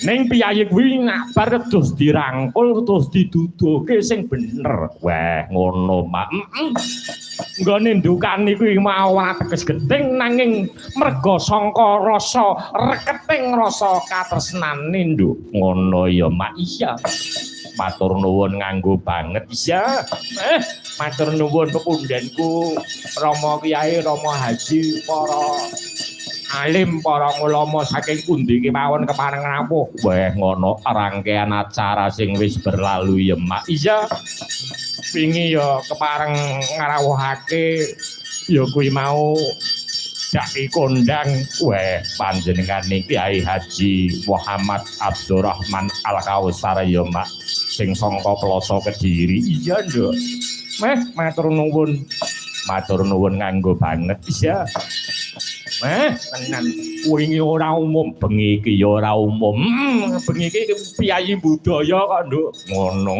Ning piyayi kuwi nak bar terus dirangkul terus diduduke sing bener. Wah, ngono, Mak. Nggone ndukani kuwi mau ateges gething nanging merga sangka rasa reketing rasa katresnane, Nduk. Ngono ya, Mak. Iya. Matur nuwun nganggo banget iya. Matur nuwun pepundhenku Rama Kyai Rama Haji para alim para ulama saking pundi kemawon kepareng rawuh. Wah ngono rangkaian acara sing wis berlalu ya Mak. Iya. Wingi ya kepareng ngrawuhake ya kuwi mau daki kondang panjenengan Kyai Haji Muhammad Abdurrahman Al-Kausar ya Mak sing sangka Ploso Kediri. Iya Nduk. Matur nuwun nganggo banget iya. Tenan wingi ora umum bengi iki ya ora umum. Bengi iki piyayi budaya kok Nduk. Ngono.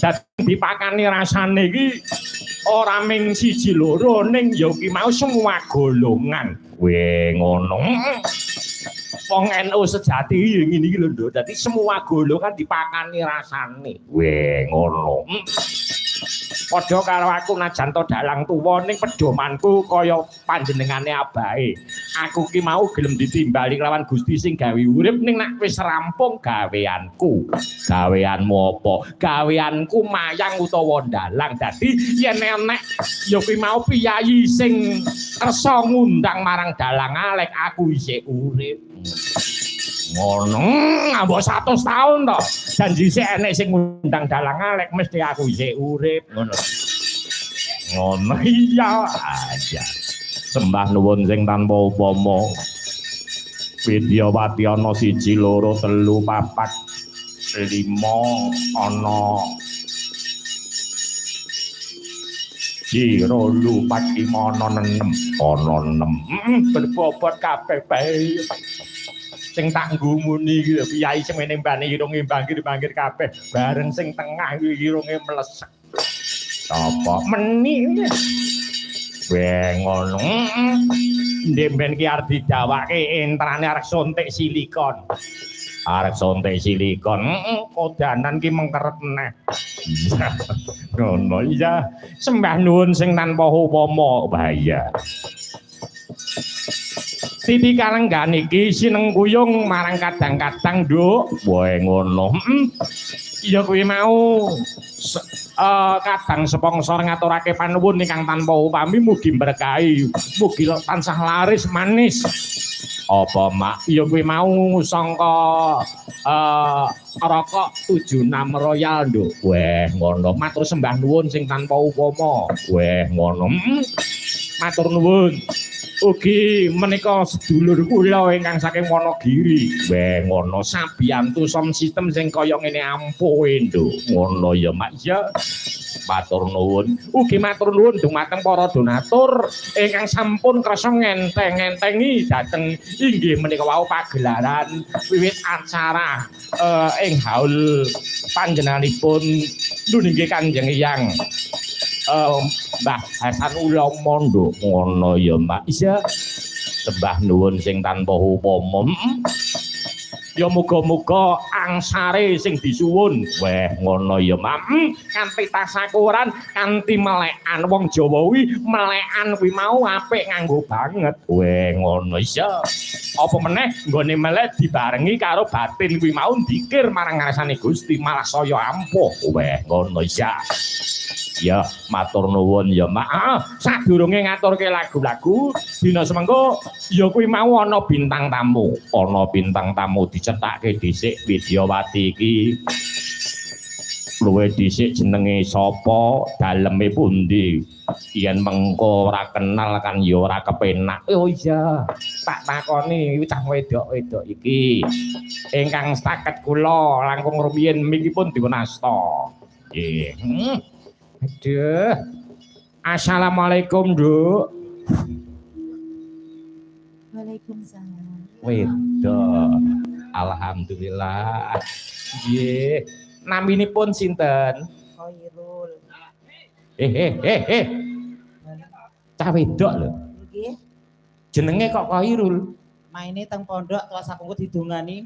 Dadi dipakani rasane iki ora ming siji loro ning ya ki mau semua golongan. Ngono. Wong NU sejati ngene iki lho Nduk. Dadi semua golongan dipakani rasane. Ngono. Padha karo aku najan to dalang tuwa ning pedomanku kaya panjenengane abahe. Aku ki mau gelem ditimbali lawan Gusti sing gawe urip ning nek wis rampung gaweanku. Gaweanmu apa? Gaweanku mayang utawa dalang. Dadi yen enek ya kuwi mau piyayi sing kersa ngundang marang dalang alek aku isih urip. Ngono, mbok 100 tahun to. Janji sik enek sing ngundang dalang alek mesti aku isih urip ngono. Ngono iya aja. Sembah nuwun sing tanpa upama. Widyawati ana 1 2 3 4 5 ana Jiro lupat 5 ana 6 ana 6 berbobot kabeh bae. Sing tak nggumuni iki lho piyayi sing meneh mbane irunge bangkir-bangkir kabeh bareng sing tengah iki irunge mlesek. Apa meni? Ngono. Ndek ben ki arep didawake entrane arek sontek silikon. Arek sontek silikon, kodanan ki mengkeret neh. Ngono iya. Sembah nuwun sing tanpa upama. Bahaya. Titi kalenggan iki sineng kuyung marang kadang-kadang Nduk. Ngono. Iya kuwi mau kadang sponsor ngaturake panuwun ingkang tanpa upami mugi berkahi, mugi tansah laris manis. Apa Mak? Iya kuwi mau sangka rokok 76 Royal Nduk. Ngono. Matur sembah nuwun sing tanpa upama. Ngono. Matur nuwun. Ugi menika sedulur kula ingkang saking Wonogiri. Ngono sabiyantu som sistem sing kaya ngene ampuhe Nduk. Ngono ya Mak ya. Matur nuwun. Ugi matur nuwun dumateng para donatur ingkang sampun kersa ngenteng-entengi dhateng inggih menika wau pagelaran wiwit acara ing haul panjenenganipun nuninggi Kanjeng Hyang Mbah Hasan Ulama Nduk. Ngono ya Mak iya. Sembah nuwun sing tanpa upama. Ya muga-muga angsare sing disuwun. Ngono ya Mak. Kanthi tasakuran, kanthi melekan wong Jawa kuwi melekan kuwi mau apik nganggo banget. Ngono iya. Apa meneh nggone melek dibarengi karo batin kuwi mau dikir marang ngarsane Gusti malah saya ampuh. Ngono iya. Ya matur nuwun ya Mak. Sadurunge ngaturke lagu-lagu dina semengko ya kuwi mau ana bintang tamu. Ana bintang tamu dicetakke dhisik Widyawati iki. Luwih dhisik jenenge sapa, daleme pundi. Yen mengko ora kenal kan ya ora kepenak. Oh iya, tak takoni cah wedok-wedok iki. Ingkang staket kula langkung rumiyin mikipun dipunasta. Nggih. Aduh. Assalamualaikum, Nduk. Waalaikumsalam. Wedok. Alhamdulillah. Nggih. Naminipun sinten? Khairul. Cah wedok lho. Nggih. Jenenge kok Khairul? Maine teng pondok terus aku didongani